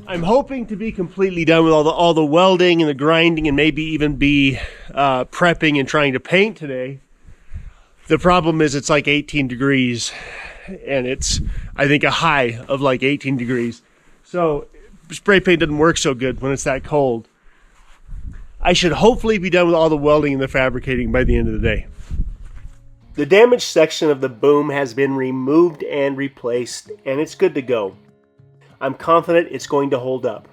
I'm hoping to be completely done with all the welding and the grinding and maybe even be prepping and trying to paint today. The problem is it's like 18 degrees and it's, I think, a high of like 18 degrees. So spray paint doesn't work so good when it's that cold. I should hopefully be done with all the welding and the fabricating by the end of the day. The damaged section of the boom has been removed and replaced, and it's good to go. I'm confident it's going to hold up.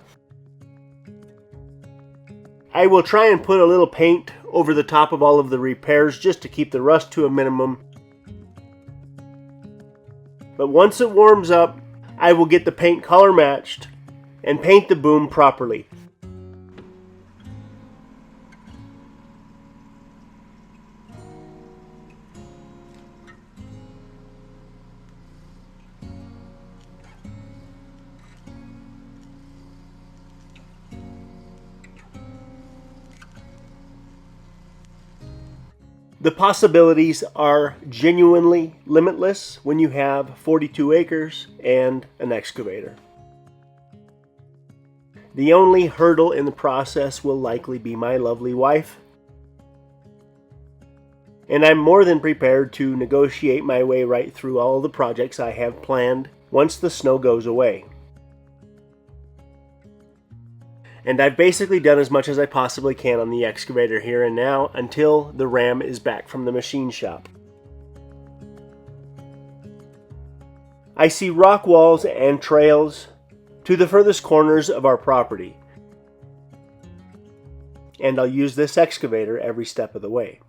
I will try and put a little paint over the top of all of the repairs just to keep the rust to a minimum. But once it warms up, I will get the paint color matched and paint the boom properly. The possibilities are genuinely limitless when you have 42 acres and an excavator. The only hurdle in the process will likely be my lovely wife. And I'm more than prepared to negotiate my way right through all the projects I have planned once the snow goes away. And I've basically done as much as I possibly can on the excavator here and now until the ram is back from the machine shop. I see rock walls and trails to the furthest corners of our property, and I'll use this excavator every step of the way.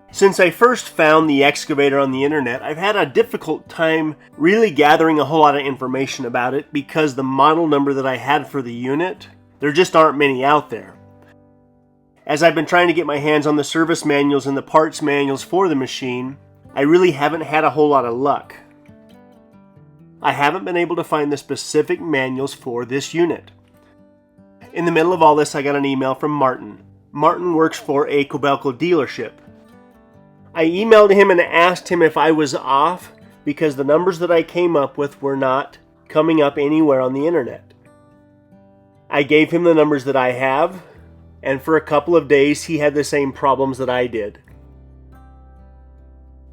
Since I first found the excavator on the internet, I've had a difficult time really gathering a whole lot of information about it because the model number that I had for the unit, there just aren't many out there. As I've been trying to get my hands on the service manuals and the parts manuals for the machine, I really haven't had a whole lot of luck. I haven't been able to find the specific manuals for this unit. In the middle of all this, I got an email from Martin. Martin works for a Cobelco dealership. I emailed him and asked him if I was off because the numbers that I came up with were not coming up anywhere on the internet. I gave him the numbers that I have, and for a couple of days he had the same problems that I did.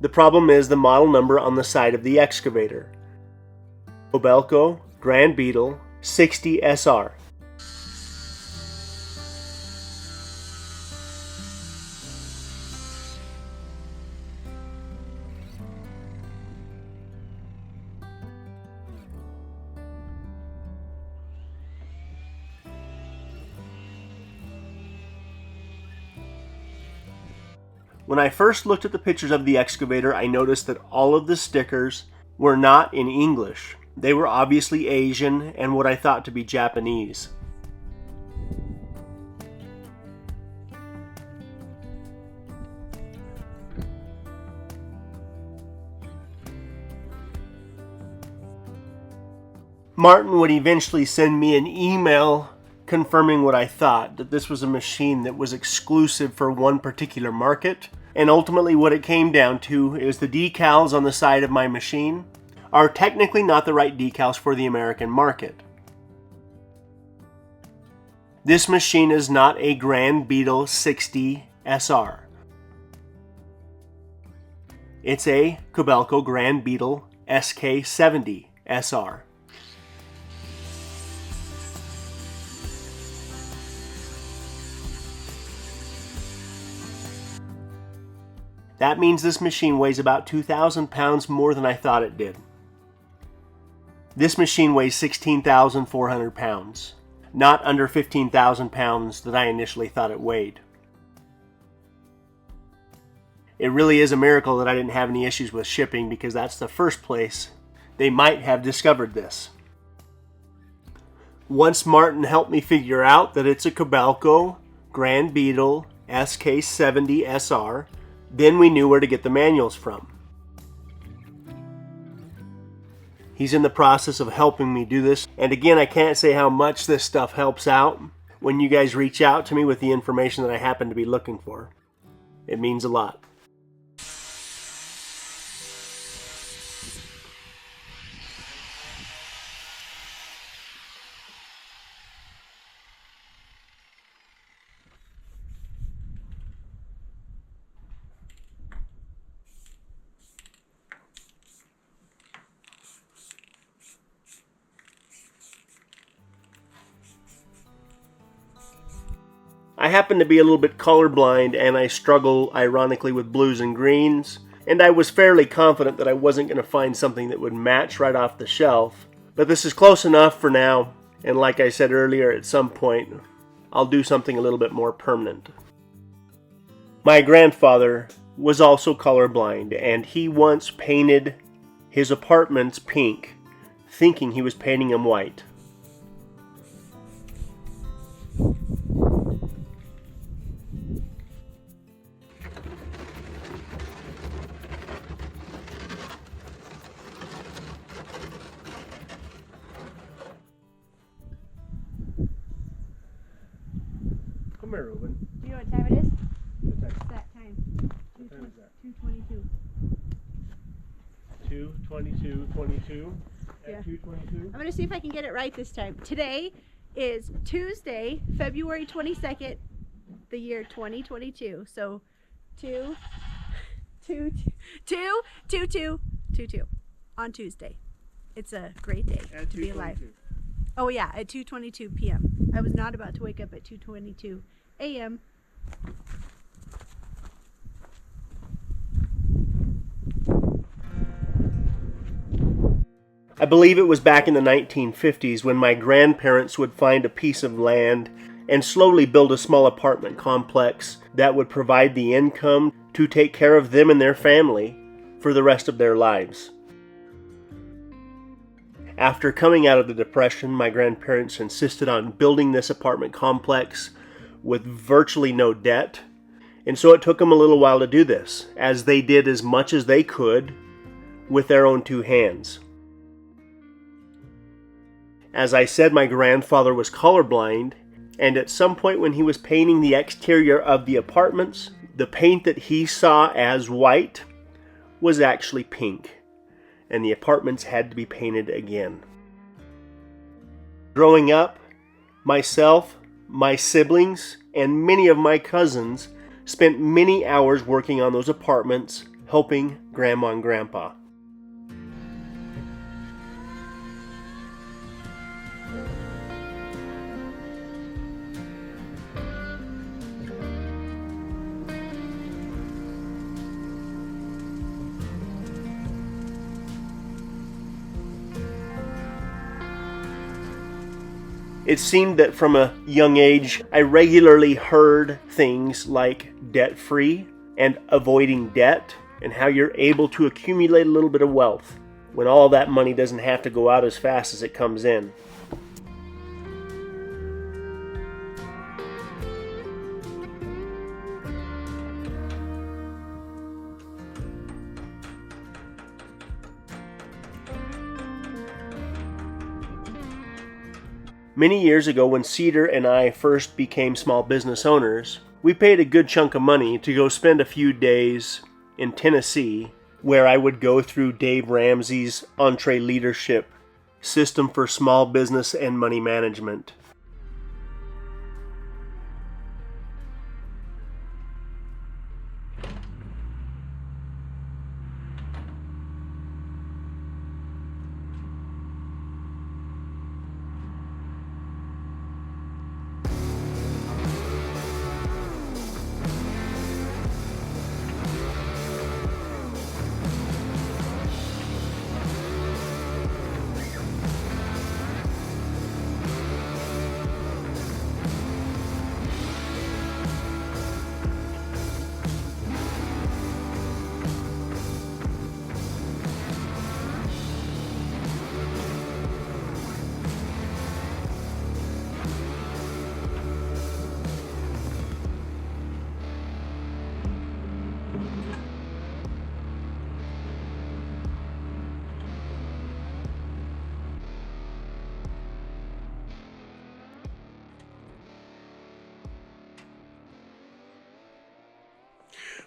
The problem is the model number on the side of the excavator. Cobelco Grand Beetle 60 SR. When I first looked at the pictures of the excavator, I noticed that all of the stickers were not in English. They were obviously Asian and what I thought to be Japanese. Martin would eventually send me an email confirming what I thought, that this was a machine that was exclusive for one particular market. And ultimately what it came down to is the decals on the side of my machine are technically not the right decals for the American market. This machine is not a Grand Beetle 60 SR. It's a Cobelco Grand Beetle SK70 SR. That means this machine weighs about 2,000 pounds more than I thought it did. This machine weighs 16,400 pounds, not under 15,000 pounds that I initially thought it weighed. It really is a miracle that I didn't have any issues with shipping because that's the first place they might have discovered this. Once Martin helped me figure out that it's a Cobelco Grand Beetle SK70SR. Then we knew where to get the manuals from. He's in the process of helping me do this. And again, I can't say how much this stuff helps out when you guys reach out to me with the information that I happen to be looking for. It means a lot. I happen to be a little bit colorblind, and I struggle, ironically, with blues and greens, and I was fairly confident that I wasn't going to find something that would match right off the shelf. But this is close enough for now, and like I said earlier, at some point, I'll do something a little bit more permanent. My grandfather was also colorblind, and he once painted his apartments pink, thinking he was painting them white. Come here, Ruben. Do you know what time it is? What time? It's that time. What time is that? 2:22. 2:22:22. Yeah. At 2:22. I'm going to see if I can get it right this time. Today is Tuesday, February 22nd, the year 2022. So 2 on Tuesday. It's a great day to be alive. Oh yeah, at 2:22 p.m. I was not about to wake up at 2:22 a.m. I believe it was back in the 1950s when my grandparents would find a piece of land and slowly build a small apartment complex that would provide the income to take care of them and their family for the rest of their lives. After coming out of the Depression, my grandparents insisted on building this apartment complex with virtually no debt, and so it took them a little while to do this, as they did as much as they could with their own two hands. As I said, my grandfather was colorblind, and at some point when he was painting the exterior of the apartments, the paint that he saw as white was actually pink, and the apartments had to be painted again. Growing up, myself, my siblings, and many of my cousins spent many hours working on those apartments, helping Grandma and Grandpa. It seemed that from a young age, I regularly heard things like debt-free and avoiding debt, and how you're able to accumulate a little bit of wealth when all that money doesn't have to go out as fast as it comes in. Many years ago, when Cedar and I first became small business owners, we paid a good chunk of money to go spend a few days in Tennessee, where I would go through Dave Ramsey's Entree Leadership System for Small Business and Money Management.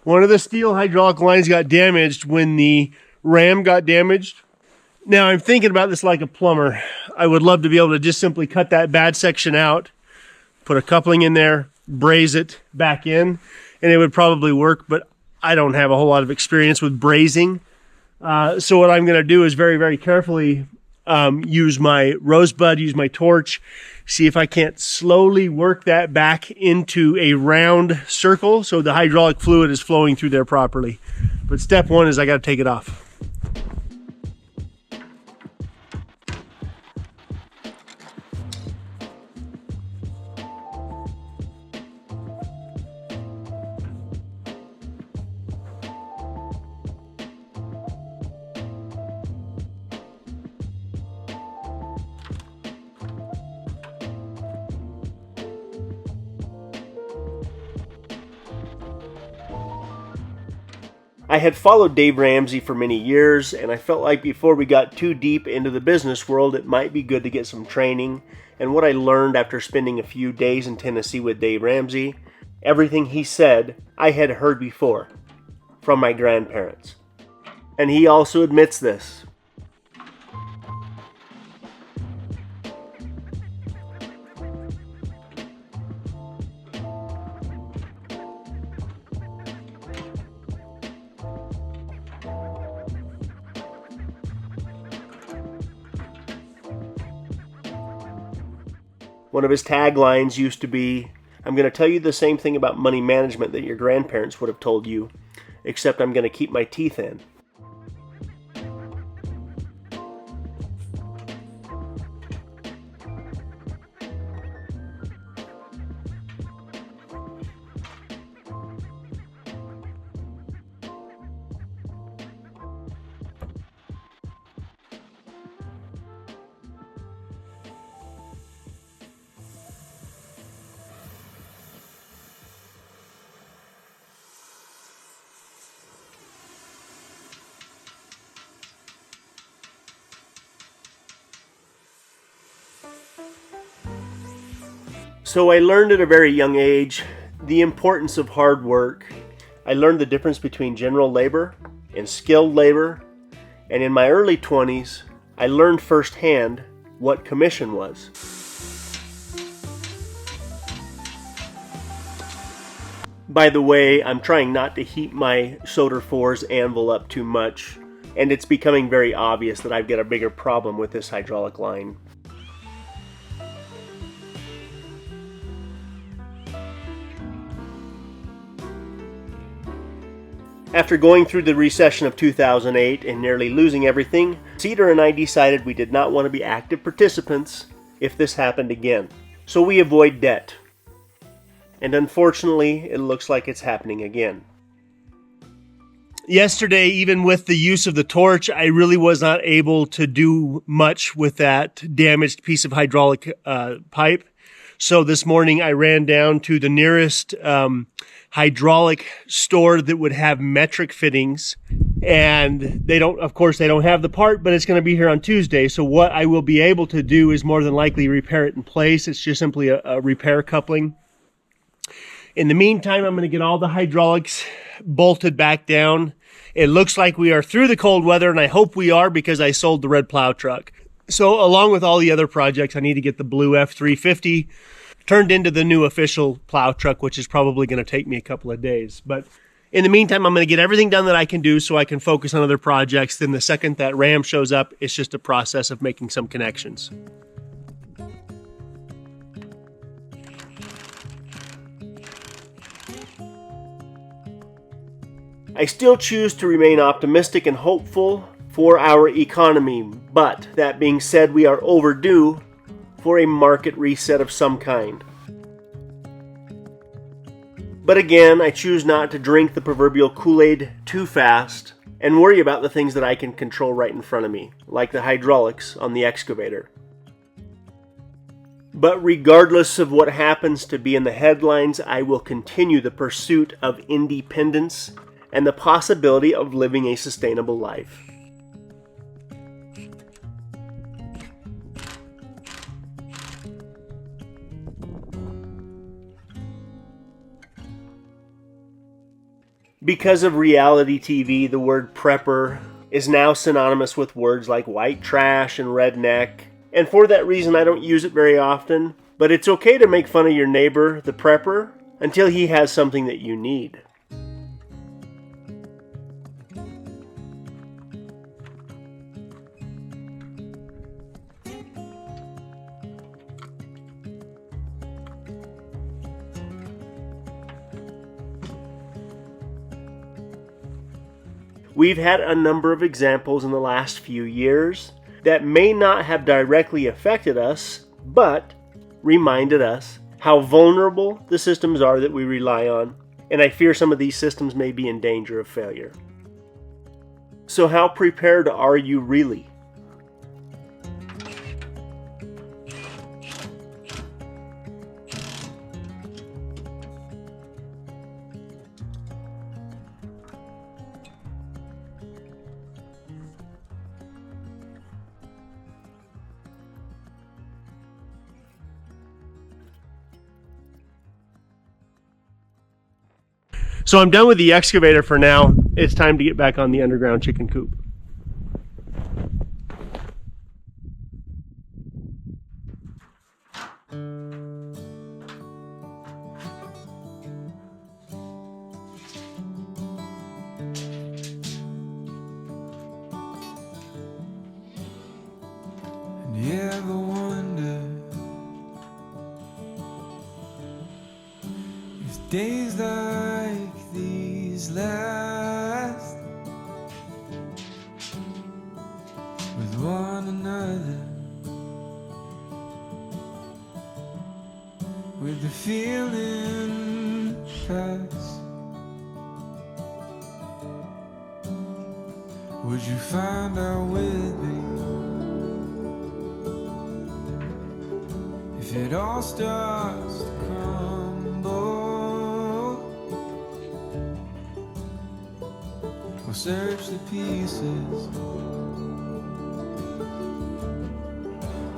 One of the steel hydraulic lines got damaged when the ram got damaged. Now I'm thinking about this like a plumber. I would love to be able to just simply cut that bad section out, put a coupling in there, braze it back in, and it would probably work, but I don't have a whole lot of experience with brazing. So what I'm going to do is very, very carefully use my rosebud, use my torch, see if I can't slowly work that back into a round circle so the hydraulic fluid is flowing through there properly. But step one is I got to take it off. I had followed Dave Ramsey for many years, and I felt like before we got too deep into the business world, it might be good to get some training. And what I learned after spending a few days in Tennessee with Dave Ramsey, everything he said I had heard before from my grandparents. And he also admits this. One of his taglines used to be, "I'm going to tell you the same thing about money management that your grandparents would have told you, except I'm going to keep my teeth in." So I learned at a very young age the importance of hard work. I learned the difference between general labor and skilled labor. And in my early 20s, I learned firsthand what commission was. By the way, I'm trying not to heat my Soder 4's anvil up too much, and it's becoming very obvious that I've got a bigger problem with this hydraulic line. After going through the recession of 2008 and nearly losing everything, Cedar and I decided we did not want to be active participants if this happened again. So we avoid debt. And unfortunately, it looks like it's happening again. Yesterday, even with the use of the torch, I really was not able to do much with that damaged piece of hydraulic pipe. So this morning I ran down to the nearest hydraulic store that would have metric fittings, and they don't have the part, but it's going to be here on Tuesday. So what I will be able to do is more than likely repair it in place. It's just simply a repair coupling. In the meantime, I'm going to get all the hydraulics bolted back down. It looks like we are through the cold weather, and I hope we are, because I sold the red plow truck. So along with all the other projects, I need to get the blue F350 turned into the new official plow truck, which is probably going to take me a couple of days. But in the meantime, I'm going to get everything done that I can do so I can focus on other projects. Then the second that Ram shows up, it's just a process of making some connections. I still choose to remain optimistic and hopeful for our economy, but that being said, we are overdue for a market reset of some kind. But again, I choose not to drink the proverbial Kool-Aid too fast and worry about the things that I can control right in front of me, like the hydraulics on the excavator. But regardless of what happens to be in the headlines, I will continue the pursuit of independence and the possibility of living a sustainable life. Because of reality TV, the word prepper is now synonymous with words like white trash and redneck, and for that reason I don't use it very often, but it's okay to make fun of your neighbor, the prepper, until he has something that you need. We've had a number of examples in the last few years that may not have directly affected us, but reminded us how vulnerable the systems are that we rely on, and I fear some of these systems may be in danger of failure. So how prepared are you really? So I'm done with the excavator for now. It's time to get back on the underground chicken coop. You ever wonder if days like these last with one another, with the feeling pass? Would you find out with me if it all starts to crumble? We'll search the pieces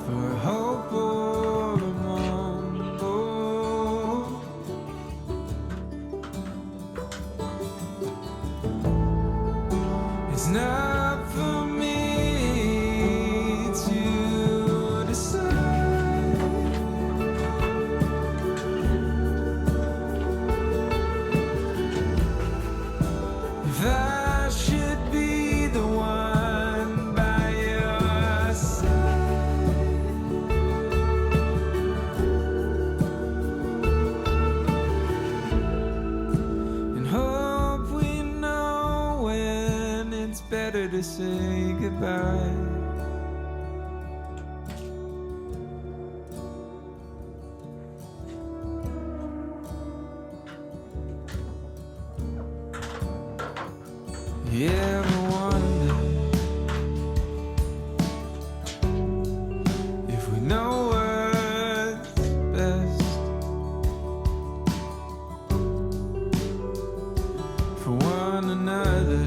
for a hope or a mumble. It's not for me to decide if I should be the one by your side, and hope we know when it's better to say goodbye. You ever wonder if we know what's best for one another?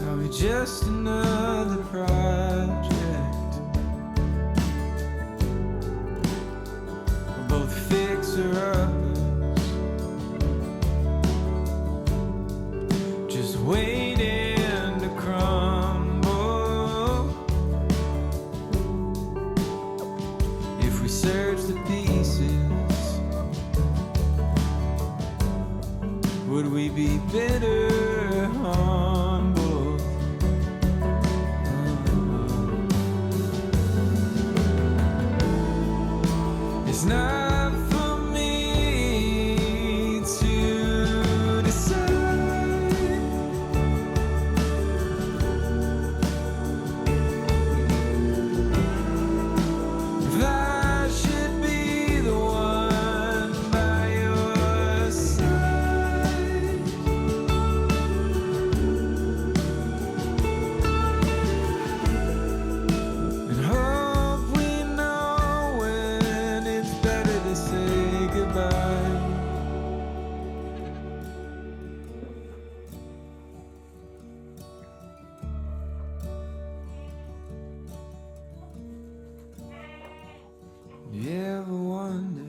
Are we just another project? We're both fixer-uppers, just waiting to crumble. If we search the pieces, would we be bitter, humble? It's not for me to decide if I should be the one by your side, and hope we know when it's better to say goodbye. You ever wonder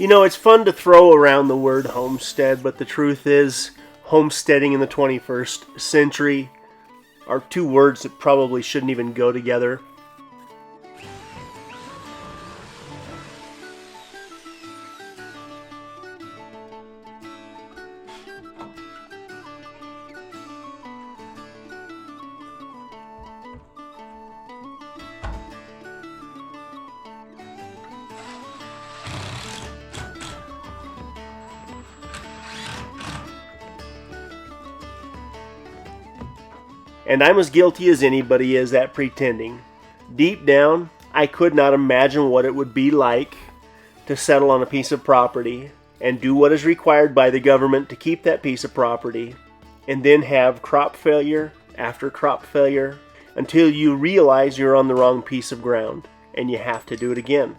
You know, it's fun to throw around the word homestead, but the truth is, homesteading in the 21st century are two words that probably shouldn't even go together. And I'm as guilty as anybody is at pretending. Deep down, I could not imagine what it would be like to settle on a piece of property and do what is required by the government to keep that piece of property, and then have crop failure after crop failure until you realize you're on the wrong piece of ground and you have to do it again.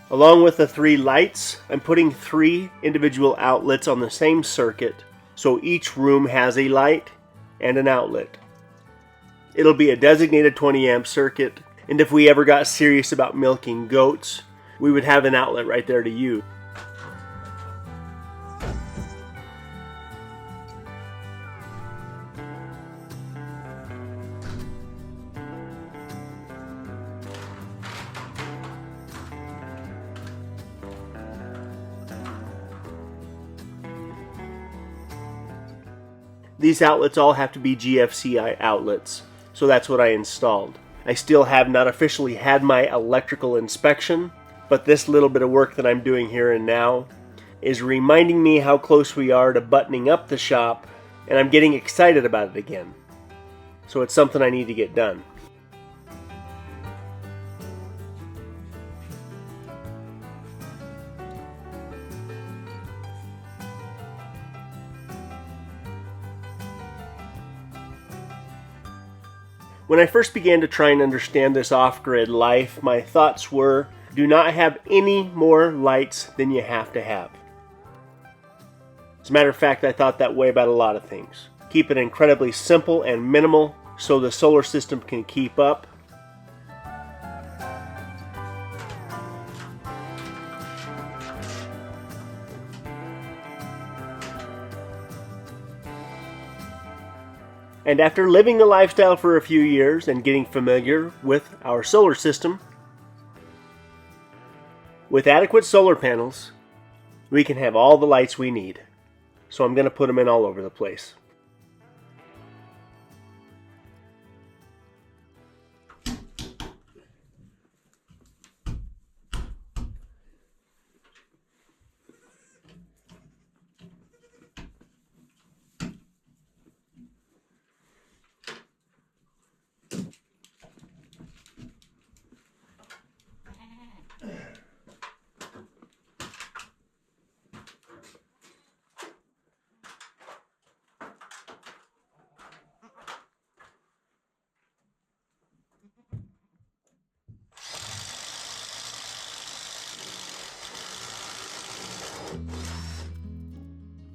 Along with the 3 lights, I'm putting 3 individual outlets on the same circuit, so each room has a light and an outlet. It'll be a designated 20 amp circuit, and if we ever got serious about milking goats, we would have an outlet right there to use. These outlets all have to be GFCI outlets, so that's what I installed. I still have not officially had my electrical inspection, but this little bit of work that I'm doing here and now is reminding me how close we are to buttoning up the shop, and I'm getting excited about it again. So it's something I need to get done. When I first began to try and understand this off-grid life, my thoughts were, do not have any more lights than you have to have. As a matter of fact, I thought that way about a lot of things. Keep it incredibly simple and minimal so the solar system can keep up. And after living the lifestyle for a few years and getting familiar with our solar system, with adequate solar panels, we can have all the lights we need. So I'm going to put them in all over the place.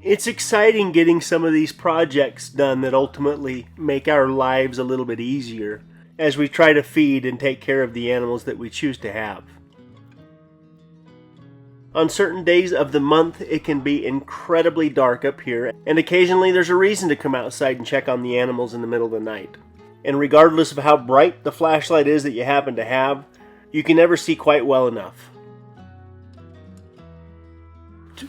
It's exciting getting some of these projects done that ultimately make our lives a little bit easier as we try to feed and take care of the animals that we choose to have. On certain days of the month, it can be incredibly dark up here, and occasionally there's a reason to come outside and check on the animals in the middle of the night. And regardless of how bright the flashlight is that you happen to have, you can never see quite well enough.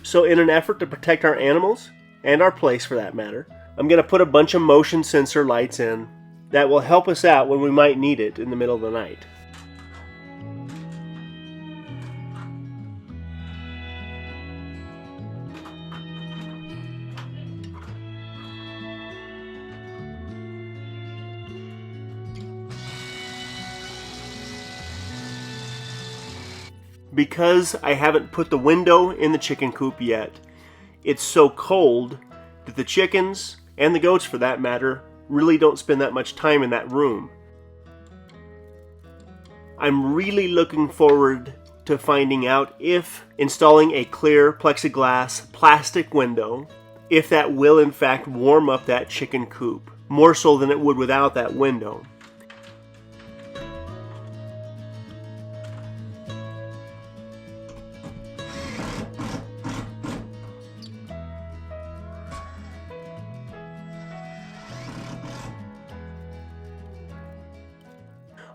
So in an effort to protect our animals, and our place for that matter, I'm going to put a bunch of motion sensor lights in that will help us out when we might need it in the middle of the night. Because I haven't put the window in the chicken coop yet, it's so cold that the chickens, and the goats for that matter, really don't spend that much time in that room. I'm really looking forward to finding out if installing a clear plexiglass plastic window, if that will in fact warm up that chicken coop, more so than it would without that window.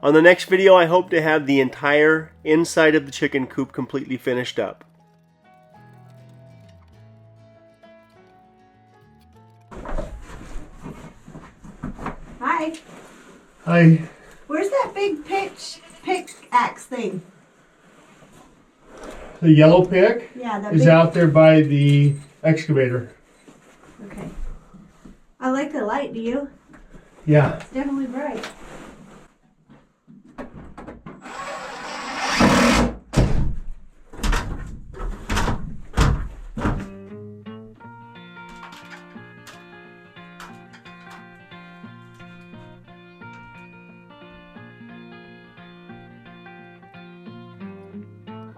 On the next video, I hope to have the entire inside of the chicken coop completely finished up. Hi. Hi. Where's that big pickaxe thing? The yellow pick Yeah, that is big... out there by the excavator. Okay. I like the light, do you? Yeah. It's definitely bright.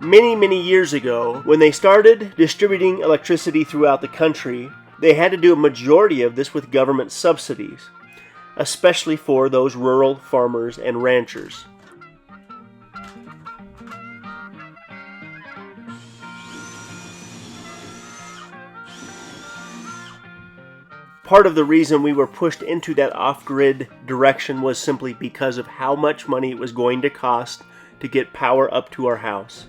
Many years ago, when they started distributing electricity throughout the country, they had to do a majority of this with government subsidies, especially for those rural farmers and ranchers. Part of the reason we were pushed into that off-grid direction was simply because of how much money it was going to cost to get power up to our house.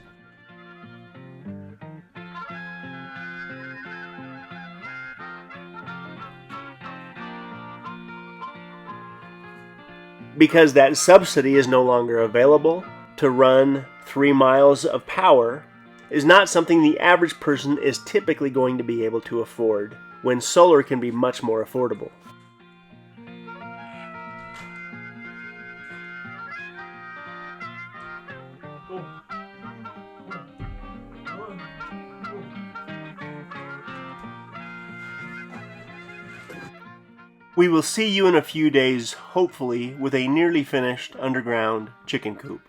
Because that subsidy is no longer available, to run 3 miles of power is not something the average person is typically going to be able to afford, when solar can be much more affordable. We will see you in a few days, hopefully, with a nearly finished underground chicken coop.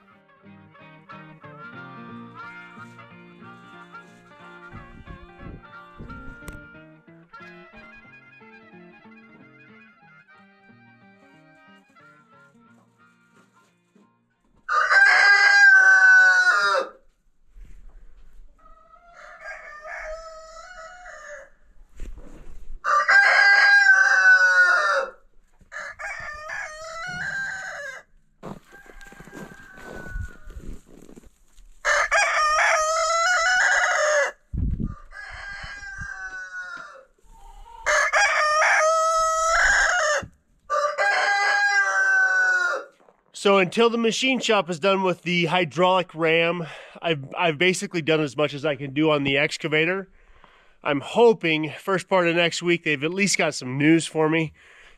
So until the machine shop is done with the hydraulic ram, I've basically done as much as I can do on the excavator. I'm hoping first part of next week they've at least got some news for me.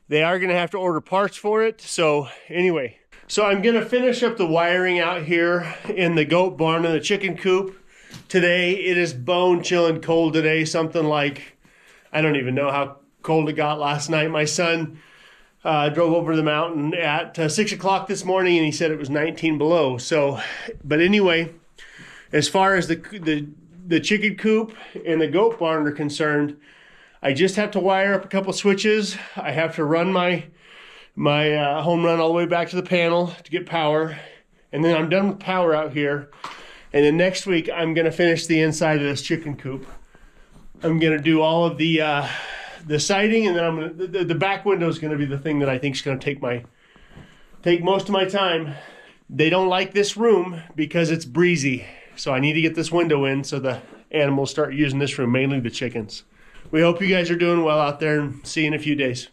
They are going to have to order parts for it. So anyway, so I'm going to finish up the wiring out here in the goat barn and the chicken coop. Today it is bone chilling cold today, something like, I don't even know how cold it got last night. My son drove over the mountain at 6 o'clock this morning and he said it was 19 below. So, but anyway, as far as the chicken coop and the goat barn are concerned, I just have to wire up a couple switches. I have to run my home run all the way back to the panel to get power. And then I'm done with power out here. And then next week, I'm going to finish the inside of this chicken coop. I'm going to do all of the siding, and then the back window is going to be the thing that I think is going to take most of my time. They don't like this room because it's breezy. So I need to get this window in so the animals start using this room, mainly the chickens. We hope you guys are doing well out there, and see you in a few days.